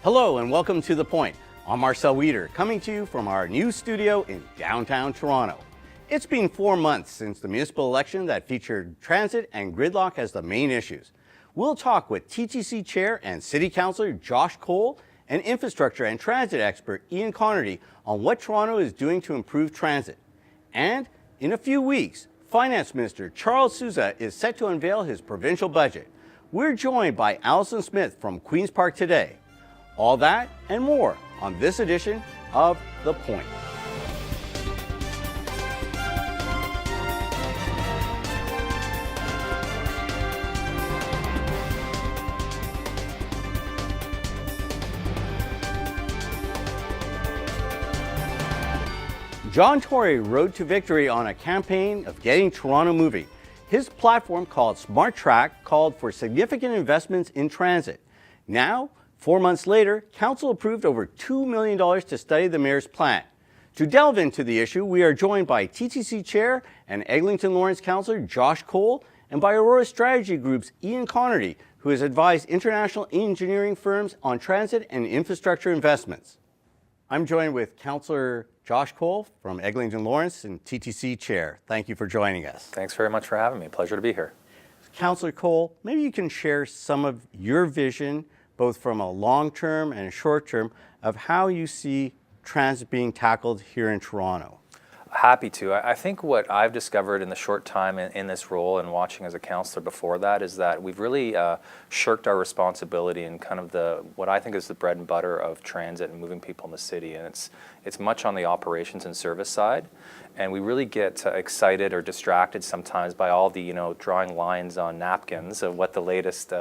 Hello and welcome to The Point. I'm Marcel Wieder, coming to you from our new studio in downtown Toronto. It's been 4 months since the municipal election that featured transit and gridlock as the main issues. We'll talk with TTC Chair and City Councillor Josh Colle and infrastructure and transit expert Ian Connerty on what Toronto is doing to improve transit. And in a few weeks, Finance Minister Charles Sousa is set to unveil his provincial budget. We're joined by Allison Smith from Queen's Park today. All that and more on this edition of The Point. John Tory rode to victory on a campaign of getting Toronto moving. His platform, called Smart Track, called for significant investments in transit. Now, 4 months later, Council approved over $2 million to study the Mayor's plan. To delve into the issue, we are joined by TTC Chair and Eglinton Lawrence Councillor Josh Colle and by Aurora Strategy Group's Ian Connerty, who has advised international engineering firms on transit and infrastructure investments. I'm joined with Councillor Josh Colle from Eglinton Lawrence and TTC Chair. Thank you for joining us. Thanks very much for having me. Pleasure to be here. Councillor Colle, maybe you can share some of your vision, both from a long-term and a short-term, of how you see transit being tackled here in Toronto. Happy to. I think what I've discovered in the short time in this role and watching as a councillor before that is that we've really shirked our responsibility in kind of what I think is the bread and butter of transit and moving people in the city. And it's much on the operations and service side. And we really get excited or distracted sometimes by all the, drawing lines on napkins of what the latest,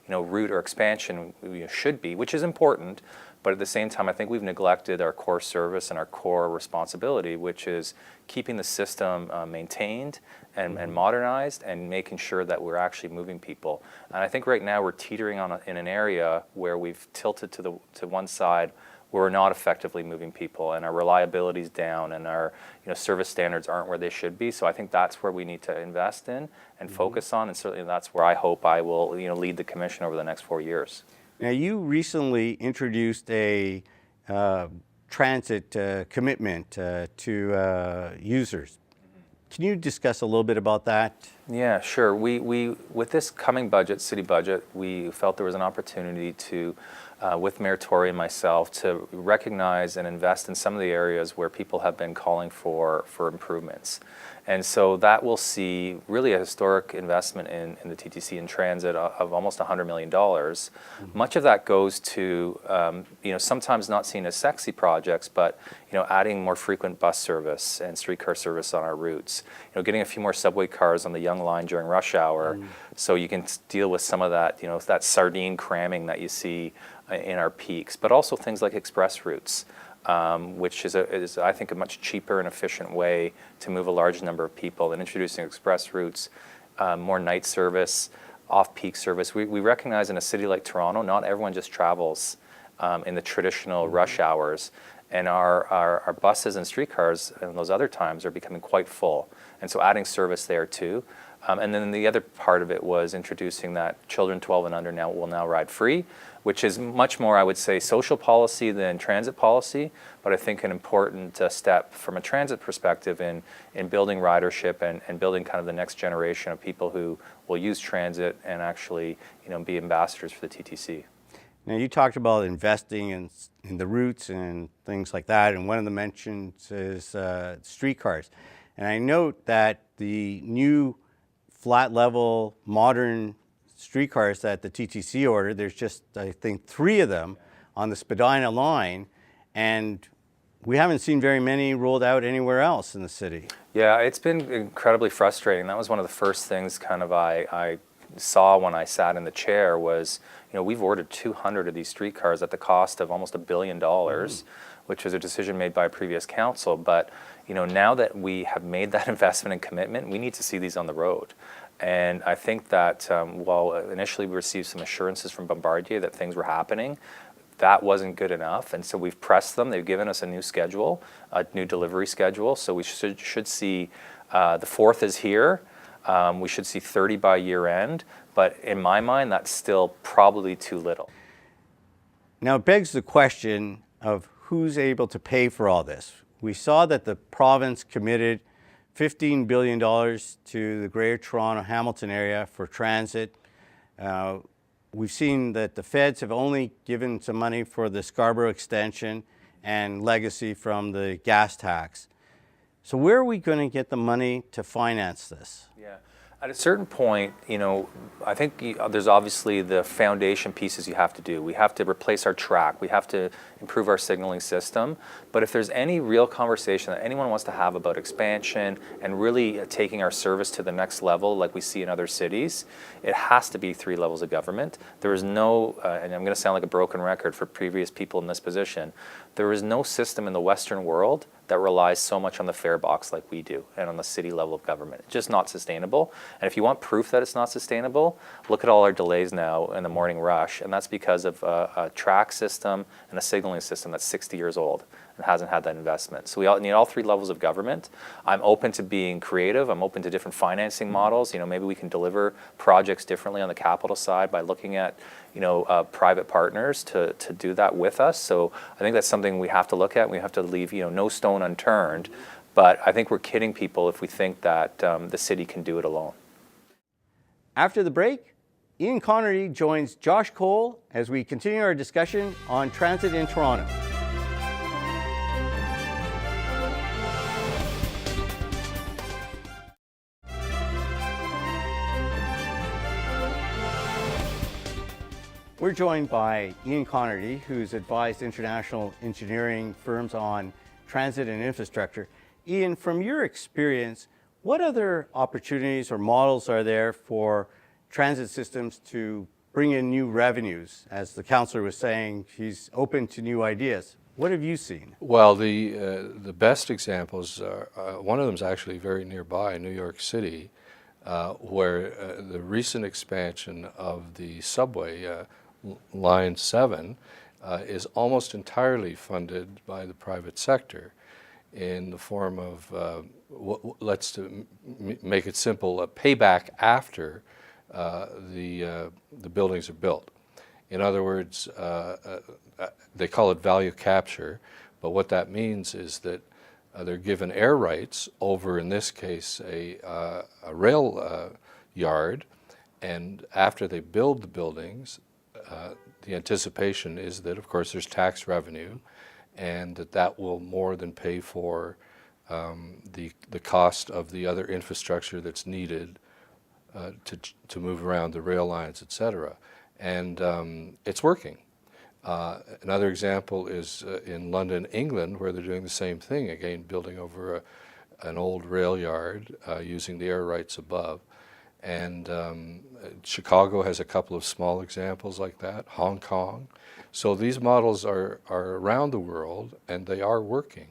route or expansion should be, which is important. But at the same time, I think we've neglected our core service and our core responsibility, which is keeping the system maintained and modernized and making sure that we're actually moving people. And I think right now we're teetering in an area where we've tilted to one side where we're not effectively moving people, and our reliability is down, and our service standards aren't where they should be. So I think that's where we need to invest in and focus on, and certainly that's where I hope I will lead the commission over the next 4 years. Now, you recently introduced a transit commitment to users. Can you discuss a little bit about that? Yeah, sure. We with this coming budget, city budget, we felt there was an opportunity to, with Mayor Tory and myself, to recognize and invest in some of the areas where people have been calling for improvements. And so that will see really a historic investment in the TTC and transit of almost $100 million. Much of that goes to, sometimes not seen as sexy projects, but, adding more frequent bus service and streetcar service on our routes. Getting a few more subway cars on the Yonge line during rush hour so you can deal with some of that, that sardine cramming that you see in our peaks, but also things like express routes. Which is, I think, a much cheaper and efficient way to move a large number of people, and introducing express routes, more night service, off-peak service. We recognize in a city like Toronto, not everyone just travels in the traditional rush hours, and our buses and streetcars in those other times are becoming quite full. And so adding service there too. And then the other part of it was introducing that children 12 and under will now ride free, which is much more, I would say, social policy than transit policy, but I think an important step from a transit perspective in building ridership and building kind of the next generation of people who will use transit and actually be ambassadors for the TTC. Now, you talked about investing in the routes and things like that, and one of the mentions is streetcars. And I note that the new flat level modern streetcars that the TTC ordered, there's just, I think, 3 of them on the Spadina line, and we haven't seen very many rolled out anywhere else in the city. Yeah, it's been incredibly frustrating. That was one of the first things kind of I saw when I sat in the chair was, we've ordered 200 of these streetcars at the cost of almost $1 billion, which was a decision made by a previous council. But, now that we have made that investment and commitment, we need to see these on the road. And I think that while initially we received some assurances from Bombardier that things were happening, that wasn't good enough. And so we've pressed them. They've given us a new schedule, a new delivery schedule. So we should see the 4th is here. We should see 30 by year end. But in my mind, that's still probably too little. Now it begs the question of who's able to pay for all this. We saw that the province committed $15 billion to the Greater Toronto Hamilton area for transit. We've seen that the feds have only given some money for the Scarborough extension and legacy from the gas tax. So where are we going to get the money to finance this? Yeah. At a certain point, I think there's obviously the foundation pieces you have to do. We have to replace our track. We have to improve our signaling system. But if there's any real conversation that anyone wants to have about expansion and really taking our service to the next level like we see in other cities, it has to be 3 levels of government. There is no, and I'm going to sound like a broken record for previous people in this position, there is no system in the Western world that relies so much on the fare box like we do and on the city level of government. It's just not sustainable. And if you want proof that it's not sustainable, look at all our delays now in the morning rush. And that's because of a track system and a signaling system that's 60 years old and hasn't had that investment. So we all need all 3 levels of government. I'm open to being creative. I'm open to different financing models. Maybe we can deliver projects differently on the capital side by looking at private partners to do that with us. So I think that's something we have to look at. We have to leave no stone unturned. But I think we're kidding people if we think that the city can do it alone. After the break, Ian Connerty joins Josh Colle as we continue our discussion on transit in Toronto. We're joined by Ian Connerty, who's advised international engineering firms on transit and infrastructure. Ian, from your experience, what other opportunities or models are there for transit systems to bring in new revenues? As the councillor was saying, he's open to new ideas. What have you seen? Well, the best examples are, one of them is actually very nearby, New York City, where the recent expansion of the subway, Line 7, is almost entirely funded by the private sector in the form of, let's make it simple, a payback after the buildings are built. In other words, they call it value capture, but what that means is that they're given air rights over, in this case, a rail yard, and after they build the buildings, the anticipation is that, of course, there's tax revenue, and that will more than pay for the cost of the other infrastructure that's needed to move around the rail lines, et cetera. And it's working. Another example is in London, England, where they're doing the same thing, again, building over an old rail yard using the air rights above. And Chicago has a couple of small examples like that, Hong Kong. So these models are around the world, and they are working.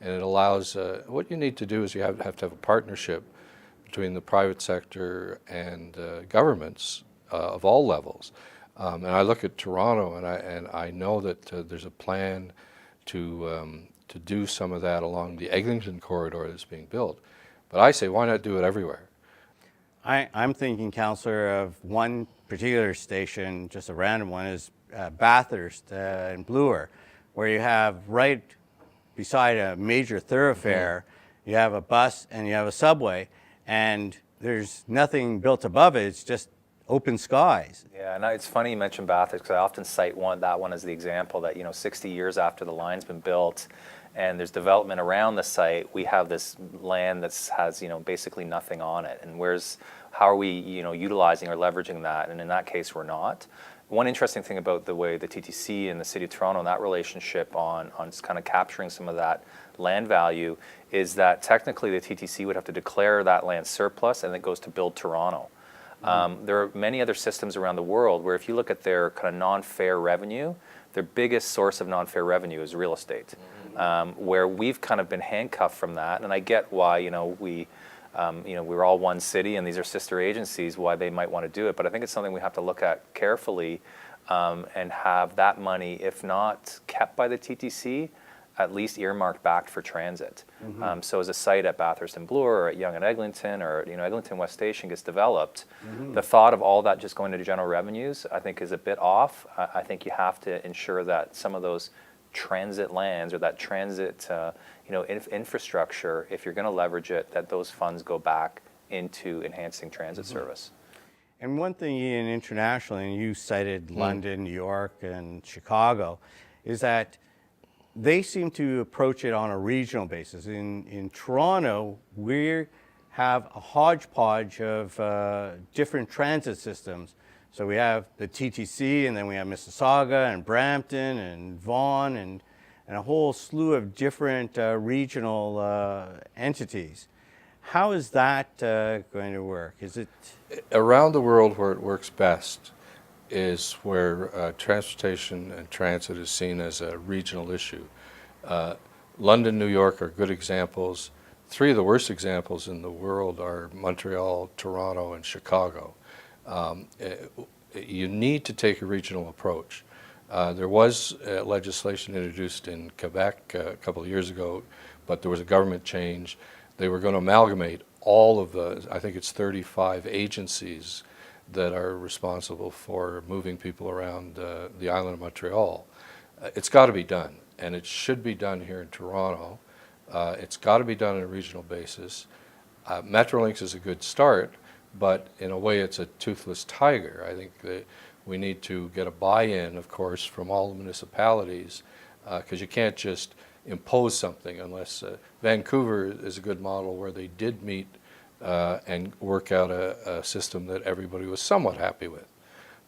And it allows, what you need to do is you have to have a partnership between the private sector and governments of all levels. And I look at Toronto, and I know that there's a plan to do some of that along the Eglinton corridor that's being built. But I say, why not do it everywhere? I'm thinking, Councillor, of one particular station, just a random one, is Bathurst and Bloor, where you have right beside a major thoroughfare, you have a bus and you have a subway, and there's nothing built above it. It's just open skies. Yeah, and it's funny you mentioned Bathurst, because I often cite that one as the example that 60 years after the line's been built, and there's development around the site, we have this land that has basically nothing on it. And how are we utilizing or leveraging that? And in that case, we're not. One interesting thing about the way the TTC and the City of Toronto and that relationship on kind of capturing some of that land value is that technically the TTC would have to declare that land surplus, and it goes to build Toronto. There are many other systems around the world where if you look at their kind of non-fare revenue, their biggest source of non-fare revenue is real estate. Where we've kind of been handcuffed from that, and I get why we're all one city and these are sister agencies, why they might want to do it, but I think it's something we have to look at carefully and have that money, if not kept by the TTC, at least earmarked back for transit. So as a site at Bathurst and Bloor or at Yonge and Eglinton or Eglinton West Station gets developed, the thought of all that just going into general revenues I think is a bit off. I think you have to ensure that some of those transit lands or that transit infrastructure, if you're going to leverage it, that those funds go back into enhancing transit service. And one thing, Ian, internationally, and you cited London, New York, and Chicago, is that they seem to approach it on a regional basis. In Toronto, we have a hodgepodge of different transit systems. So we have the TTC, and then we have Mississauga and Brampton and Vaughan and a whole slew of different regional entities. How is that going to work? Is it around the world where it works best is where transportation and transit is seen as a regional issue. London, New York are good examples. Three of the worst examples in the world are Montreal, Toronto, and Chicago. You need to take a regional approach. There was legislation introduced in Quebec a couple of years ago, but there was a government change. They were going to amalgamate all of the, I think it's 35 agencies that are responsible for moving people around the island of Montreal. It's got to be done, and it should be done here in Toronto. It's got to be done on a regional basis. Metrolinx is a good start, but in a way it's a toothless tiger. I think that we need to get a buy-in, of course, from all the municipalities, because you can't just impose something unless Vancouver is a good model where they did meet and work out a system that everybody was somewhat happy with.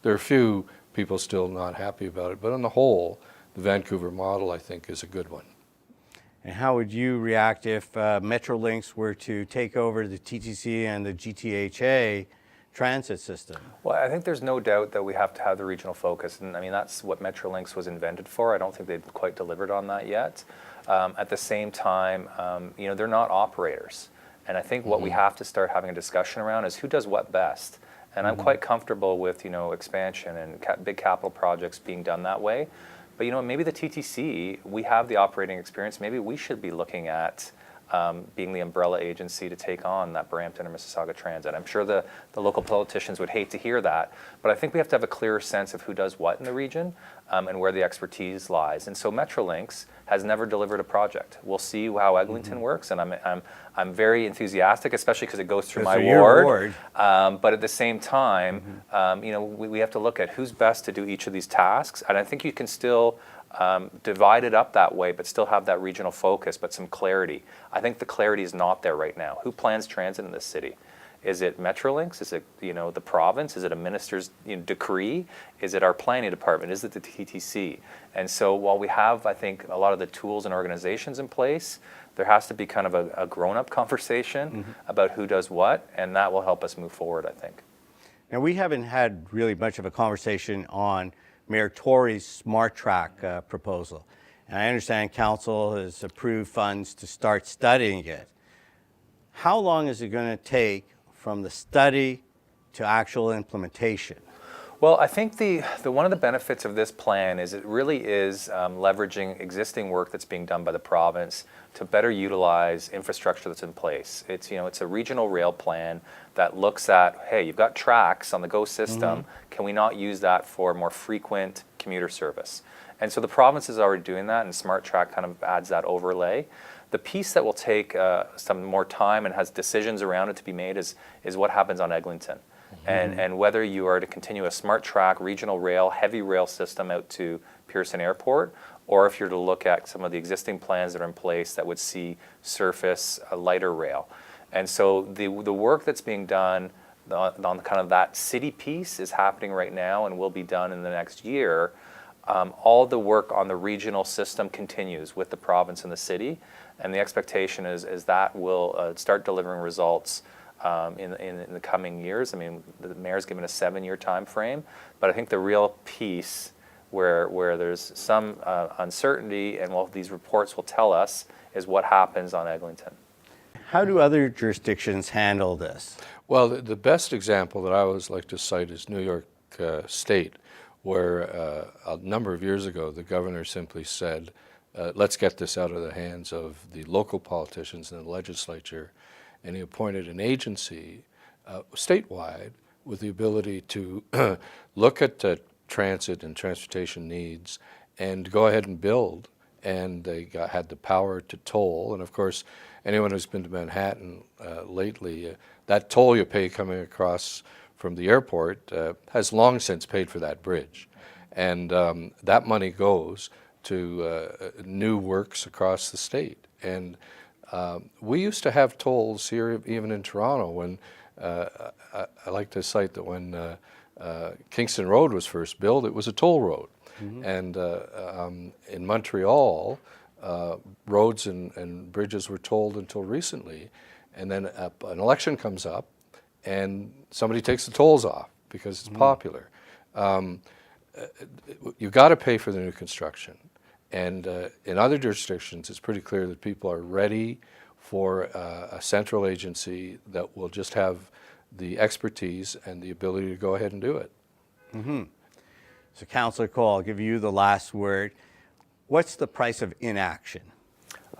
There are a few people still not happy about it, but on the whole, the Vancouver model, I think, is a good one. And how would you react if Metrolinx were to take over the TTC and the GTHA transit system? Well, I think there's no doubt that we have to have the regional focus, and I mean that's what Metrolinx was invented for. I don't think they've quite delivered on that yet. At the same time, they're not operators, and I think what we have to start having a discussion around is who does what best. And I'm quite comfortable with expansion and big capital projects being done that way. But maybe the TTC, we have the operating experience. Maybe we should be looking at being the umbrella agency to take on that Brampton or Mississauga transit. I'm sure the local politicians would hate to hear that, but I think we have to have a clearer sense of who does what in the region and where the expertise lies. And so Metrolinx has never delivered a project. We'll see how Eglinton works, and I'm very enthusiastic, especially because it goes through my ward. But at the same time, we have to look at who's best to do each of these tasks, and I think you can still divide it up that way, but still have that regional focus, but some clarity. I think the clarity is not there right now. Who plans transit in this city? Is it Metrolinx? Is it the province? Is it a minister's decree? Is it our planning department? Is it the TTC? And so while we have, I think, a lot of the tools and organizations in place, there has to be kind of a grown-up conversation about who does what, and that will help us move forward, I think. Now, we haven't had really much of a conversation on Mayor Tory's Smart Track proposal. And I understand Council has approved funds to start studying it. How long is it going to take from the study to actual implementation? Well, I think the one of the benefits of this plan is it really is leveraging existing work that's being done by the province to better utilize infrastructure that's in place. It's a regional rail plan that looks at, hey, you've got tracks on the GO system. Can we not use that for more frequent commuter service? And so the province is already doing that, and Smart Track kind of adds that overlay. The piece that will take some more time and has decisions around it to be made is what happens on Eglinton. And whether you are to continue a Smart Track regional rail, heavy rail system out to Pearson Airport, or if you're to look at some of the existing plans that are in place that would see surface a lighter rail. And so the work that's being done on kind of that city piece is happening right now and will be done in the next year. All the work on the regional system continues with the province and the city, and the expectation is that will start delivering results in the coming years. I mean, the mayor's given a 7-year time frame, but I think the real piece where there's some uncertainty, and these reports will tell us, is what happens on Eglinton. How do other jurisdictions handle this? Well, the best example that I always like to cite is New York State, where a number of years ago the governor simply said let's get this out of the hands of the local politicians and the legislature. And he appointed an agency statewide with the ability to look at transit and transportation needs and go ahead and build. And they had the power to toll. And of course, anyone who's been to Manhattan lately, that toll you pay coming across from the airport has long since paid for that bridge. And that money goes to new works across the state. And we used to have tolls here, even in Toronto, when I like to cite that when Kingston Road was first built, it was a toll road. Mm-hmm. And in Montreal, roads and bridges were tolled until recently. And then an election comes up and somebody takes the tolls off because it's popular. You've got to pay for the new construction. And in other jurisdictions, it's pretty clear that people are ready for a central agency that will just have the expertise and the ability to go ahead and do it. Mm-hmm. So, Councillor Colle, I'll give you the last word. What's the price of inaction?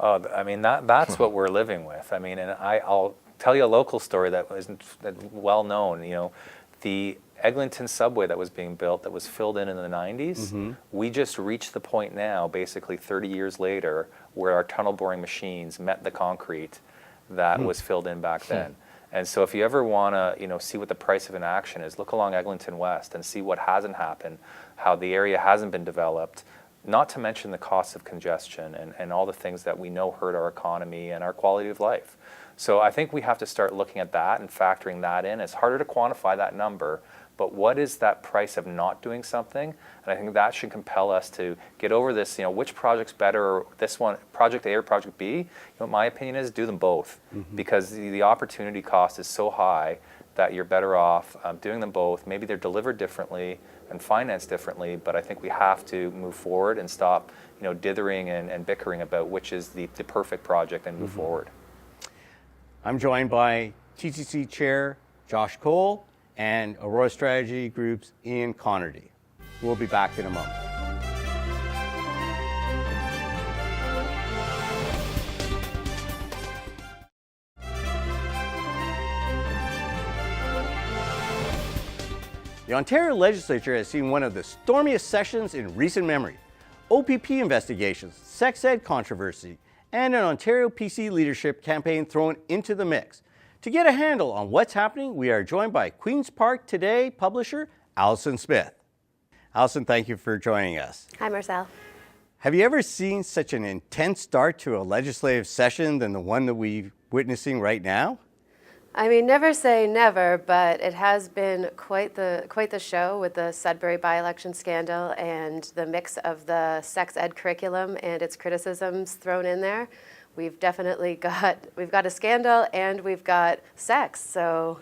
I mean, that's what we're living with. I mean, and I'll tell you a local story that isn't well known. You know, the Eglinton subway that was being built, that was filled in the 90s, mm-hmm. we just reached the point now, basically 30 years later, where our tunnel boring machines met the concrete that was filled in back then. And so if you ever want to, see what the price of inaction is, look along Eglinton West and see what hasn't happened, how the area hasn't been developed, not to mention the cost of congestion and all the things that we know hurt our economy and our quality of life. So I think we have to start looking at that and factoring that in. It's harder to quantify that number, but what is that price of not doing something? And I think that should compel us to get over this, which project's better, this one, project A or project B. My opinion is do them both, mm-hmm. because the opportunity cost is so high that you're better off doing them both. Maybe they're delivered differently and financed differently, but I think we have to move forward and stop, dithering and bickering about which is the perfect project and move mm-hmm. forward. I'm joined by TTC Chair Josh Colle and Aurora Strategy Group's Ian Connerty. We'll be back in a moment. The Ontario Legislature has seen one of the stormiest sessions in recent memory. OPP investigations, sex ed controversy, and an Ontario PC leadership campaign thrown into the mix. To get a handle on what's happening, we are joined by Queen's Park Today publisher Allison Smith. Allison, thank you for joining us. Hi, Marcel. Have you ever seen such an intense start to a legislative session than the one that we're witnessing right now? I mean, never say never, but it has been quite the show with the Sudbury by-election scandal and the mix of the sex ed curriculum and its criticisms thrown in there. We've definitely got a scandal and we've got sex, so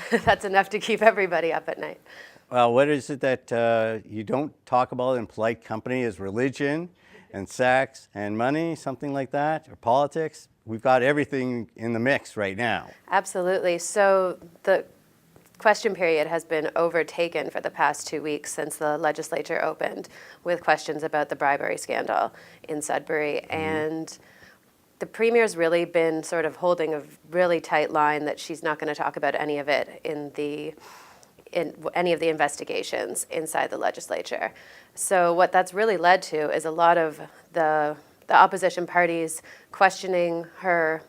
that's enough to keep everybody up at night. Well, what is it that you don't talk about in polite company? Is religion and sex and money, something like that, or politics? We've got everything in the mix right now. Absolutely. So the question period has been overtaken for the past 2 weeks since the legislature opened with questions about the bribery scandal in Sudbury. Mm-hmm. And the Premier's really been sort of holding a really tight line that she's not going to talk about any of it in any of the investigations inside the legislature. So what that's really led to is a lot of the opposition parties questioning her,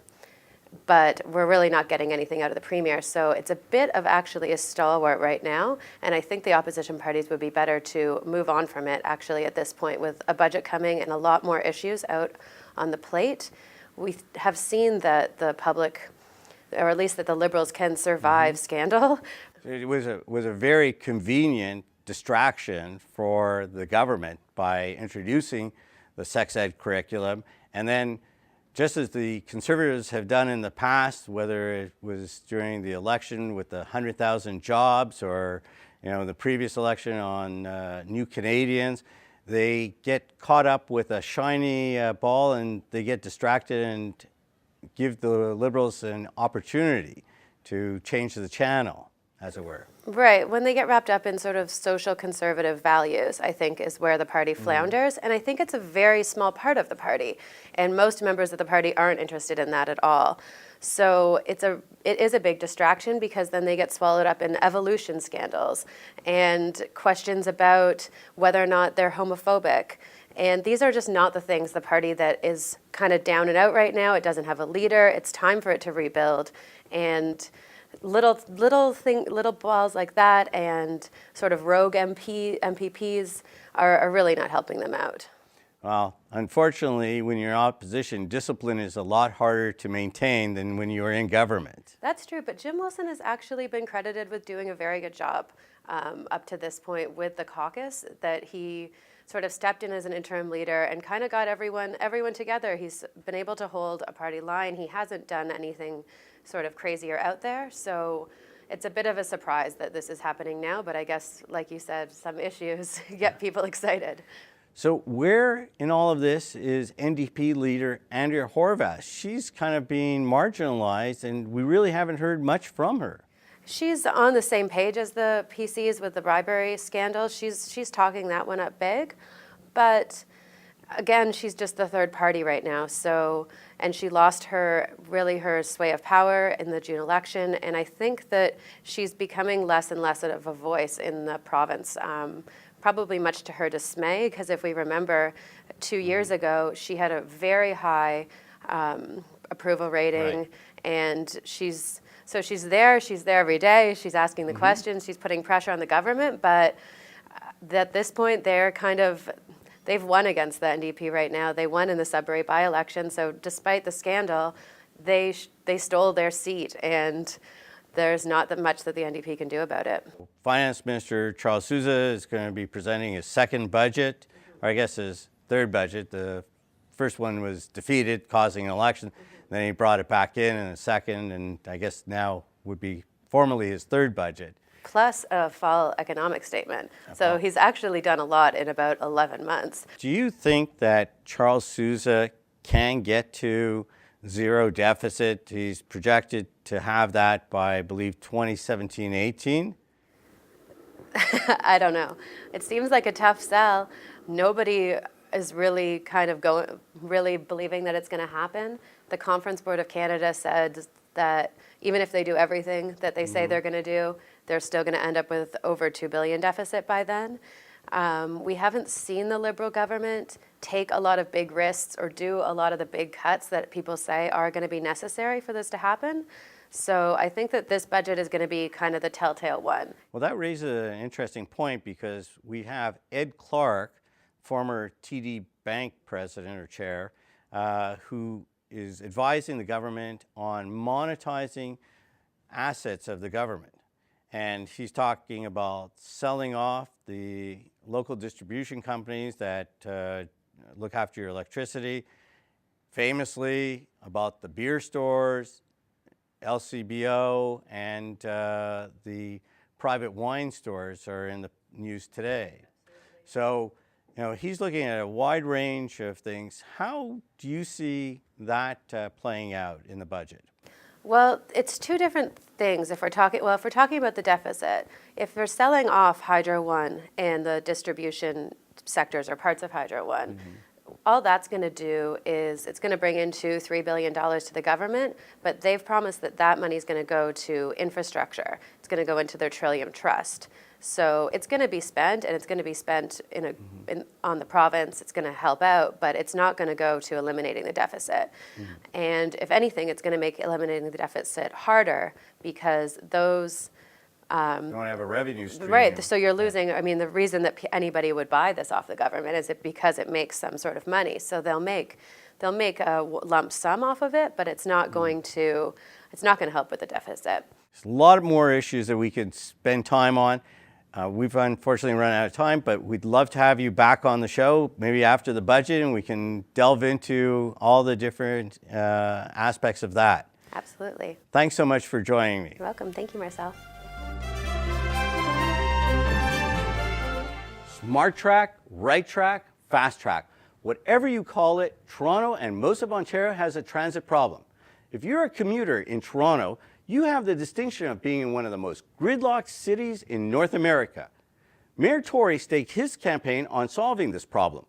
but we're really not getting anything out of the Premier. So it's a bit of actually a stalwart right now, and I think the opposition parties would be better to move on from it actually at this point with a budget coming and a lot more issues out on the plate. We have seen that the public, or at least that the Liberals can survive mm-hmm. scandal. It was a very convenient distraction for the government by introducing the sex ed curriculum, and then just as the Conservatives have done in the past, whether it was during the election with the 100,000 jobs or the previous election on New Canadians, they get caught up with a shiny ball and they get distracted and give the Liberals an opportunity to change the channel. as it were. Right. When they get wrapped up in sort of social conservative values, I think is where the party flounders. And I think it's a very small part of the party. And most members of the party aren't interested in that at all. So it is a big distraction because then they get swallowed up in evolution scandals and questions about whether or not they're homophobic. And these are just not the things the party that is kind of down and out right now. It doesn't have a leader. It's time for it to rebuild. And little balls like that and sort of rogue MPPs are really not helping them out. Well, unfortunately, when you're in opposition, discipline is a lot harder to maintain than when you're in government. That's true, but Jim Wilson has actually been credited with doing a very good job up to this point with the caucus, that he sort of stepped in as an interim leader and kind of got everyone together. He's been able to hold a party line. He hasn't done anything sort of crazy or out there, so it's a bit of a surprise that this is happening now, but I guess, like you said, some issues get people excited. So where in all of this is NDP leader Andrea Horwath? She's kind of being marginalized, and we really haven't heard much from her. She's on the same page as the PCs with the bribery scandal. She's talking that one up big, but again, she's just the third party right now. So, and she lost her sway of power in the June election, and I think that she's becoming less and less of a voice in the province. Probably much to her dismay, because if we remember 2 years ago, she had a very high approval rating, Right. and she's there every day, she's asking the questions, she's putting pressure on the government, but at this point they've won against the NDP right now. They won in the Sudbury by-election, so despite the scandal, they stole their seat, and there's not that much that the NDP can do about it. Finance Minister Charles Sousa is going to be presenting his second budget, or I guess his third budget. The first one was defeated, causing an election. Then he brought it back in a second, and I guess now would be formally his third budget. Plus a fall economic statement. So he's actually done a lot in about 11 months. Do you think that Charles Sousa can get to zero deficit? He's projected to have that by, I believe, 2017-18. I don't know. It seems like a tough sell. Nobody is really kind of really believing that it's going to happen. The Conference Board of Canada said that even if they do everything that they say they're going to do, they're still going to end up with over $2 billion deficit by then. We haven't seen the Liberal government take a lot of big risks or do a lot of the big cuts that people say are going to be necessary for this to happen. So I think that this budget is going to be kind of the telltale one. Well, that raises an interesting point, because we have Ed Clark, former TD Bank president or chair, who is advising the government on monetizing assets of the government. And he's talking about selling off the local distribution companies that look after your electricity, famously about the beer stores, LCBO, and the private wine stores are in the news today. So, he's looking at a wide range of things. How do you see that playing out in the budget? Well, it's two different things. If we're talking about the deficit, if we're selling off Hydro One and the distribution sectors or parts of Hydro One, all that's going to do is it's going to bring in $2-3 billion to the government, but they've promised that money is going to go to infrastructure. It's going to go into their Trillium Trust. So it's going to be spent, and it's going to be spent on the province. It's going to help out, but it's not going to go to eliminating the deficit. And if anything, it's going to make eliminating the deficit harder, because those You don't have a revenue stream. right. So you're losing. I mean, the reason that anybody would buy this off the government is because it makes some sort of money. So they'll make a lump sum off of it, but it's not going to help with the deficit. There's a lot more issues that we could spend time on. We've unfortunately run out of time, but we'd love to have you back on the show, maybe after the budget, and we can delve into all the different aspects of that. Absolutely. Thanks so much for joining me. You're welcome. Thank you, Marcel. Smart track, right track, fast track. Whatever you call it, Toronto and most of Ontario has a transit problem. If you're a commuter in Toronto, you have the distinction of being in one of the most gridlocked cities in North America. Mayor Tory staked his campaign on solving this problem.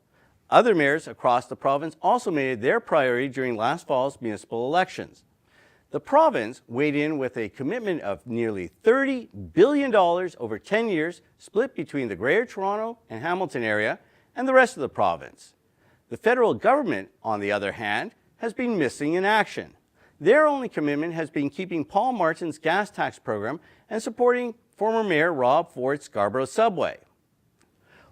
Other mayors across the province also made it their priority during last fall's municipal elections. The province weighed in with a commitment of nearly $30 billion over 10 years, split between the Greater Toronto and Hamilton area and the rest of the province. The federal government, on the other hand, has been missing in action. Their only commitment has been keeping Paul Martin's gas tax program and supporting former Mayor Rob Ford's Scarborough subway.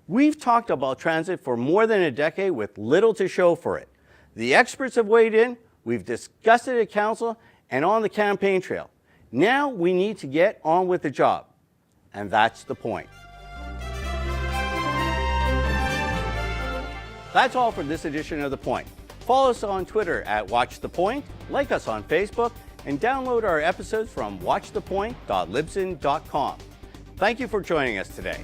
We've talked about transit for more than a decade with little to show for it. The experts have weighed in, we've discussed it at council and on the campaign trail. Now we need to get on with the job. And that's the point. That's all for this edition of The Point. Follow us on Twitter at Watch The Point, like us on Facebook, and download our episodes from watchthepoint.libsyn.com. Thank you for joining us today.